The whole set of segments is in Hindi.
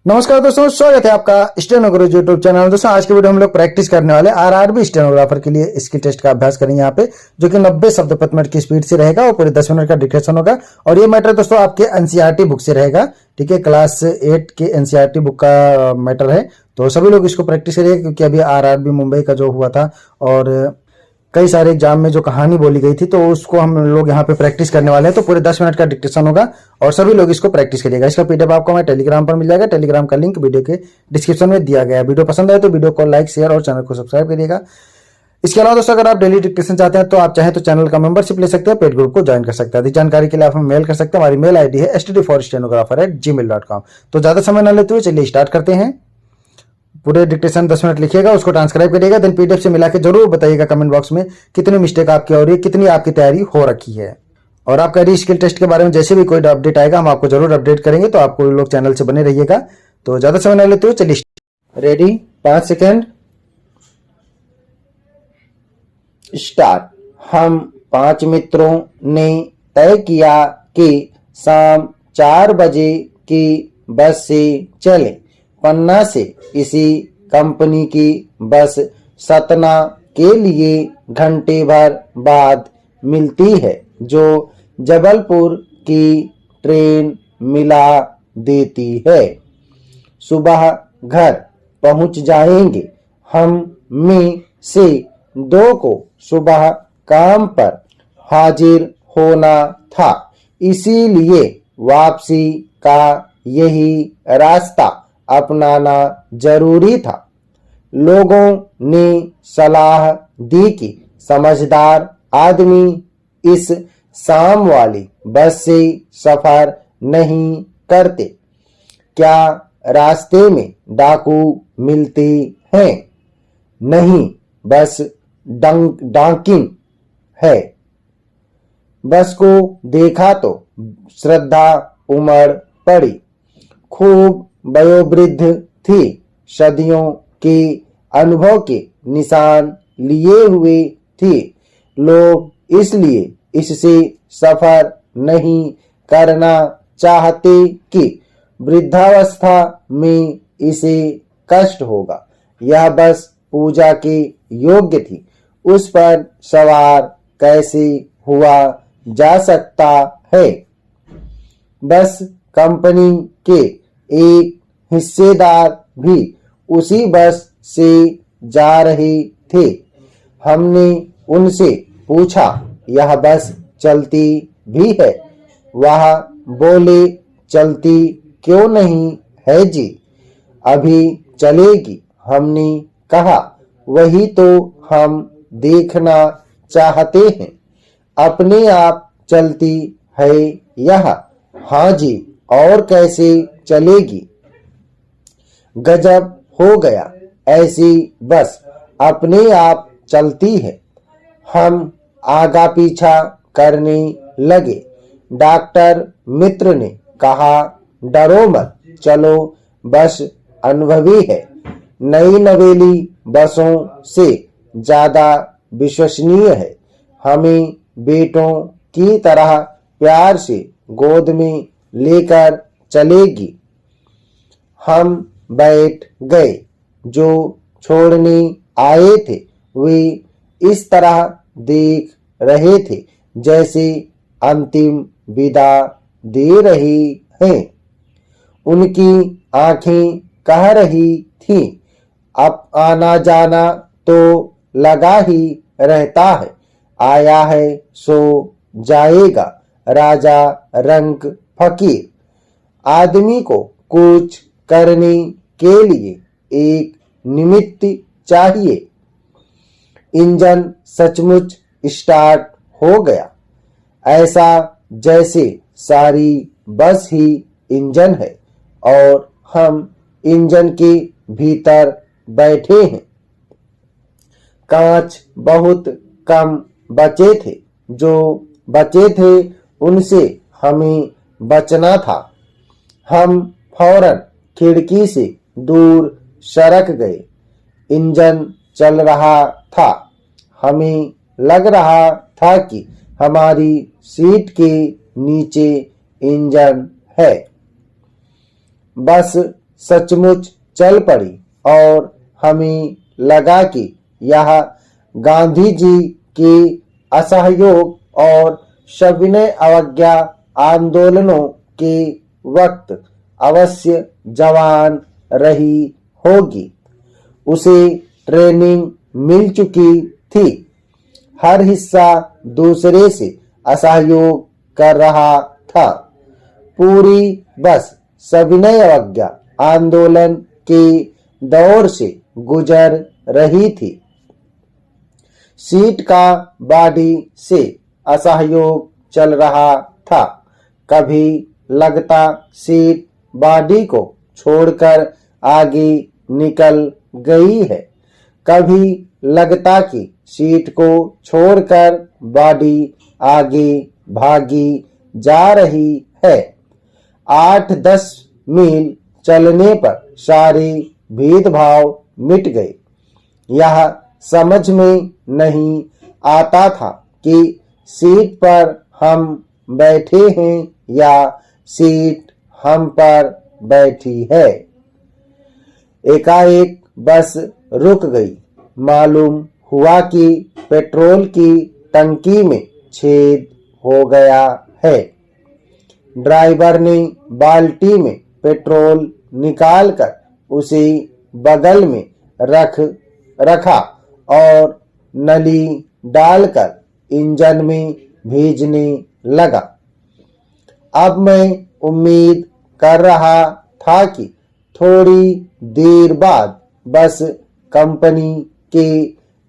नमस्कार दोस्तों, स्वागत है आपका स्टेनोग्राफर यूट्यूब चैनल। दोस्तों आज के वीडियो हम लोग प्रैक्टिस करने वाले आरआरबी स्टेनोग्राफर के लिए स्किल टेस्ट का अभ्यास करेंगे यहाँ पे, जो कि 90 शब्द प्रति मिनट की स्पीड से रहेगा और पूरे 10 मिनट का डिक्टेशन होगा। और ये मैटर दोस्तों आपके एनसीईआरटी बुक से रहेगा, ठीक है। क्लास 8 के एनसीईआरटी बुक का मैटर है, तो सभी लोग इसको प्रैक्टिस करिए, क्योंकि अभी आरआरबी मुंबई का जो हुआ था और कई सारे एग्जाम में जो कहानी बोली गई थी, तो उसको हम लोग यहाँ पे प्रैक्टिस करने वाले हैं। तो पूरे 10 मिनट का डिक्टेशन होगा और सभी लोग इसको प्रैक्टिस करिएगा। इसका पीडीएफ आपको हमारे टेलीग्राम पर मिल जाएगा। टेलीग्राम का लिंक वीडियो के डिस्क्रिप्शन में दिया गया है। वीडियो पसंद आए तो वीडियो को लाइक, शेयर और चैनल को सब्सक्राइब करिएगा। इसके अलावा दोस्तों अगर आप डेली डिक्टेशन चाहते हैं तो आप चाहें तो चैनल का मेंबरशिप ले सकते हैं, पेड ग्रुप को ज्वाइन कर सकते हैं। अधिक जानकारी के लिए आप हमें मेल कर सकते हैं। हमारी मेल आईडी है std4stenographer@gmail.com। तो ज्यादा समय न लेते हुए चलिए स्टार्ट करते हैं। पूरे डिक्टेशन 10 मिनट लिखिएगा, उसको ट्रांसक्राइब करिएगा, देन पीडीएफ से मिला के जरूर बताइएगा कमेंट बॉक्स में कितनी मिस्टेक आपकी हो रही है, कितनी आपकी तैयारी हो रखी है। और आपका री स्किल टेस्ट के बारे में जैसे भी कोई अपडेट आएगा हम आपको जरूर अपडेट करेंगे, तो आप कोई लोग चैनल से बने रहिएगा। तो ज्यादा समय न लेते हुए चलिए रेडी, 5 सेकेंड स्टार्ट। हम 5 मित्रों ने तय किया कि शाम 4 बजे की बस से चलें। पन्ना से इसी कंपनी की बस सतना के लिए घंटे भर बाद मिलती है, जो जबलपुर की ट्रेन मिला देती है। सुबह घर पहुंच जाएंगे। हम में से 2 को सुबह काम पर हाजिर होना था, इसीलिए वापसी का यही रास्ता अपनाना जरूरी था। लोगों ने सलाह दी कि समझदार आदमी इस शाम वाली बस से सफर नहीं करते। क्या रास्ते में डाकू मिलते हैं? नहीं, बस डाकिंग है। बस को देखा तो श्रद्धा उमड़ पड़ी। खूब वयोवृद्ध थी, सदियों के अनुभव के निशान लिए हुए थी। लोग इसलिए इससे सफर नहीं करना चाहते कि वृद्धावस्था में इसे कष्ट होगा। यह बस पूजा के योग्य थी, उस पर सवार कैसे हुआ जा सकता है? बस कंपनी के एक हिस्सेदार भी उसी बस से जा रहे थे। हमने उनसे पूछा, यह बस चलती भी है? वह बोले, चलती क्यों नहीं है जी, अभी चलेगी। हमने कहा, वही तो हम देखना चाहते हैं, अपने आप चलती है यह? हाँ जी, और कैसे चलेगी? गजब हो गया, ऐसी बस अपने आप चलती है। हम आगा पीछा करने लगे। डॉक्टर मित्र ने कहा, डरो मत, चलो, बस अनुभवी है, नई नवेली बसों से ज्यादा विश्वसनीय है, हमें बेटों की तरह प्यार से गोद में लेकर चलेगी। हम बैठ गए। जो छोड़ने आए थे वे इस तरह देख रहे थे जैसे अंतिम विदा दे रहे हैं। उनकी आंखें कह रही थीं, अब आना जाना तो लगा ही रहता है, आया है सो जाएगा, राजा रंक फकीर। आदमी को कुछ करने के लिए एक निमित्त चाहिए। इंजन सचमुच स्टार्ट हो गया, ऐसा जैसे सारी बस ही इंजन है और हम इंजन के भीतर बैठे हैं। कांच बहुत कम बचे थे, जो बचे थे उनसे हमें बचना था। हम फौरन खिड़की से दूर सरक गए। इंजन चल रहा था। हमें लग रहा था कि हमारी सीट के नीचे इंजन है। बस सचमुच चल पड़ी और हमें लगा कि यह गांधी जी की असहयोग और सविनय अवज्ञा आंदोलनों के वक्त अवश्य जवान रही होगी। उसे ट्रेनिंग मिल चुकी थी। हर हिस्सा दूसरे से असहयोग कर रहा था। पूरी बस सविनय अवज्ञा आंदोलन के दौर से गुजर रही थी। सीट का बॉडी से असहयोग चल रहा था। कभी लगता सीट बॉडी को छोड़कर आगे निकल गई है, कभी लगता कि सीट को छोड़कर बॉडी आगे भागी जा रही है। 8-10 मील चलने पर सारे भेदभाव मिट गए। यह समझ में नहीं आता था कि सीट पर हम बैठे हैं या सीट हम पर बैठी है। एकाएक बस रुक गई। मालूम हुआ कि पेट्रोल की टंकी में छेद हो गया है। ड्राइवर ने बाल्टी में पेट्रोल निकालकर उसे बगल में रखा और नली डालकर इंजन में भेजने लगा। अब मैं उम्मीद कर रहा था कि थोड़ी देर बाद बस कंपनी के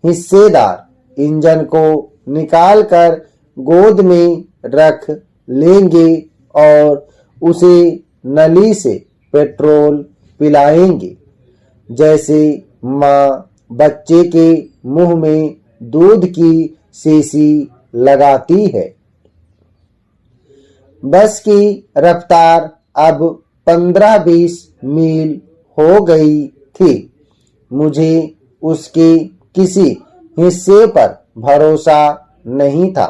हिस्सेदार इंजन को निकालकर गोद में रख लेंगे और उसे नली से पेट्रोल पिलाएंगे, जैसे माँ बच्चे के मुंह में दूध की शीशी लगाती है। बस की रफ्तार अब 15-20 मील हो गई थी। मुझे उसके किसी हिस्से पर भरोसा नहीं था।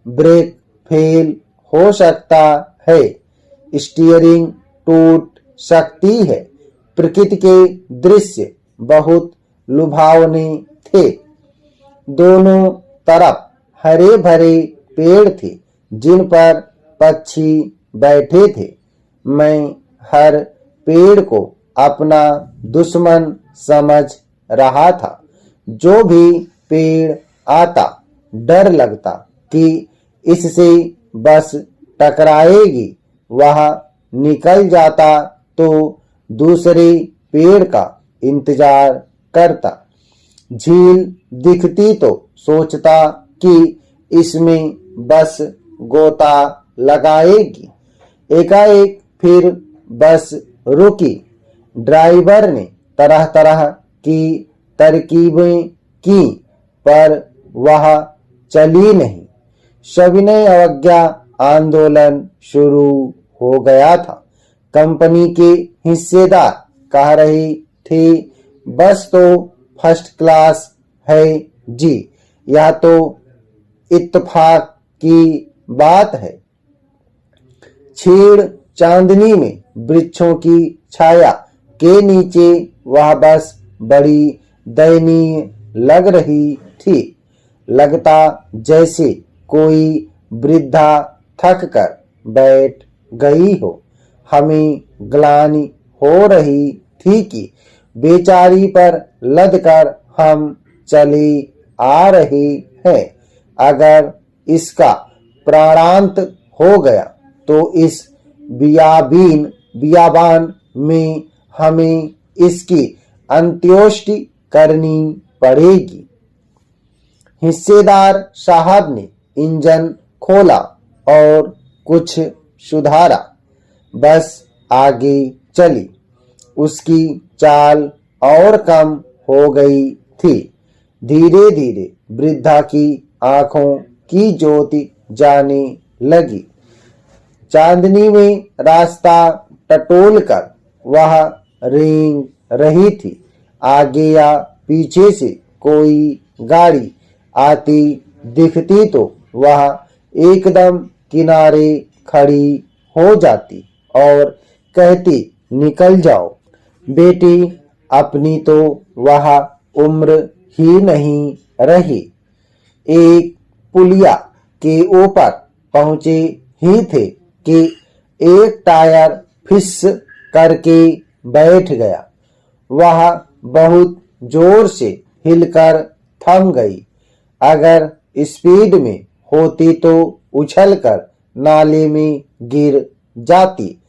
ब्रेक फेल हो सकता है, स्टीयरिंग टूट सकती है। प्रकृति के दृश्य बहुत लुभावने थे। दोनों तरफ हरे भरे पेड़ थे जिन पर पक्षी बैठे थे। मैं हर पेड़ को अपना दुश्मन समझ रहा था। जो भी पेड़ आता डर लगता कि इससे बस टकराएगी। वह निकल जाता तो दूसरे पेड़ का इंतजार करता। झील दिखती तो सोचता कि इसमें बस गोता लगाएगी। एकाएक फिर बस रुकी। ड्राइवर ने तरह तरह की तरकीबें की पर वह चली नहीं। सविनय अवज्ञा आंदोलन शुरू हो गया था। कंपनी के हिस्सेदार कह रहे थे, बस तो फर्स्ट क्लास है जी, यह तो इत्तेफाक की बात है। छेड़ चांदनी में वृक्षों की छाया के नीचे वह बस बड़ी दयनीय लग रही थी। लगता जैसे कोई वृद्धा थक कर बैठ गई हो। हमें ग्लानि हो रही थी कि बेचारी पर लदकर हम चले आ रहे हैं। अगर इसका प्राणांत हो गया तो इस बियाबान में हमें इसकी अंत्योष्टि करनी पड़ेगी। हिस्सेदार साहब ने इंजन खोला और कुछ सुधारा। बस आगे चली। उसकी चाल और कम हो गई थी। धीरे धीरे वृद्धा की आंखों की ज्योति जाने लगी। चांदनी में रास्ता टटोलकर वह रेंग रही थी। आगे या पीछे से कोई गाड़ी आती दिखती तो वह एकदम किनारे खड़ी हो जाती और कहती, निकल जाओ। बेटी अपनी तो वह उम्र ही नहीं रही। एक पुलिया के ऊपर पहुंचे ही थे कि एक टायर फिस करके बैठ गया। वह बहुत जोर से हिलकर थम गई। अगर स्पीड में होती तो उछलकर नाले में गिर जाती।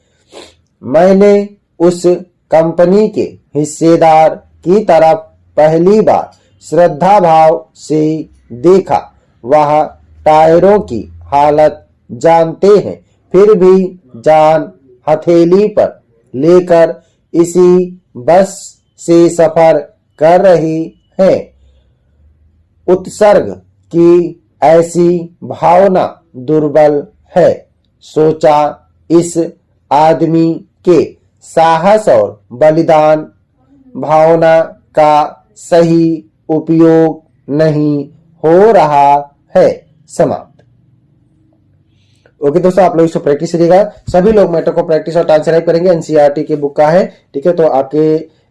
मैंने उस कंपनी के हिस्सेदार की तरफ पहली बार श्रद्धा भाव से देखा। वह टायरों की हालत जानते हैं, फिर भी जान हथेली पर लेकर इसी बस से सफर कर रही हैं। उत्सर्ग की ऐसी भावना दुर्बल है। सोचा इस आदमी के साहस और बलिदान भावना का सही उपयोग नहीं हो रहा है। समाप्त। ओके दोस्तों, आप लोग इसको प्रैक्टिस करिएगा। सभी लोग मैटर को प्रैक्टिस और ट्रांसक्राइब करेंगे। एनसीईआरटी के बुक का है, ठीक है। तो आपके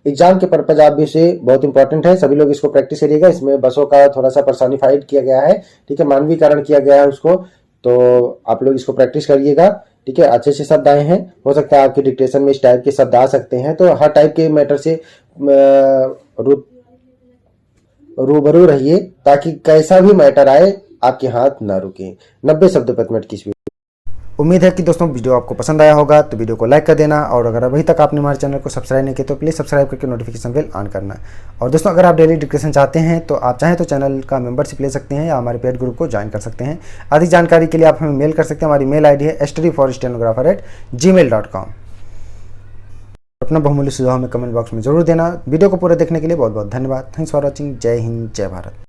एग्जाम के पर्पज आप भी से बहुत इंपॉर्टेंट है। सभी लोग इसको प्रैक्टिस करिएगा। इसमें बसों का थोड़ा सा पर्सोनिफाइड किया गया है, ठीक है, मानवीकरण किया गया है उसको। तो आप लोग इसको प्रैक्टिस करिएगा, ठीक है। अच्छे से शब्द आए हैं, हो सकता है आपके डिक्टेशन में इस टाइप के शब्द आ सकते हैं। तो हर टाइप के मैटर से रूबरू रहिए ताकि कैसा भी मैटर आए आपके हाथ ना रुके। 90 शब्द प्रति मिनट की स्पीड। उम्मीद है कि दोस्तों वीडियो आपको पसंद आया होगा, तो वीडियो को लाइक कर देना। और अगर अभी तक आपने हमारे चैनल को सब्सक्राइब नहीं किया तो प्लीज़ सब्सक्राइब करके नोटिफिकेशन बेल ऑन करना। और दोस्तों, अगर आप डेली डिस्कशन चाहते हैं तो आप चाहें तो चैनल का मेंबरशिप ले सकते हैं या हमारे पेड ग्रुप को ज्वाइन कर सकते हैं। अधिक जानकारी के लिए आप हमें मेल कर सकते हैं। हमारी मेल ID है studyforstenographer@gmail.com। अपना बहुमूल्य सुझाव में कमेंट बॉक्स में जरूर देना। वीडियो को पूरा देखने के लिए बहुत बहुत धन्यवाद। Thanks for watching. जय हिंद, जय भारत।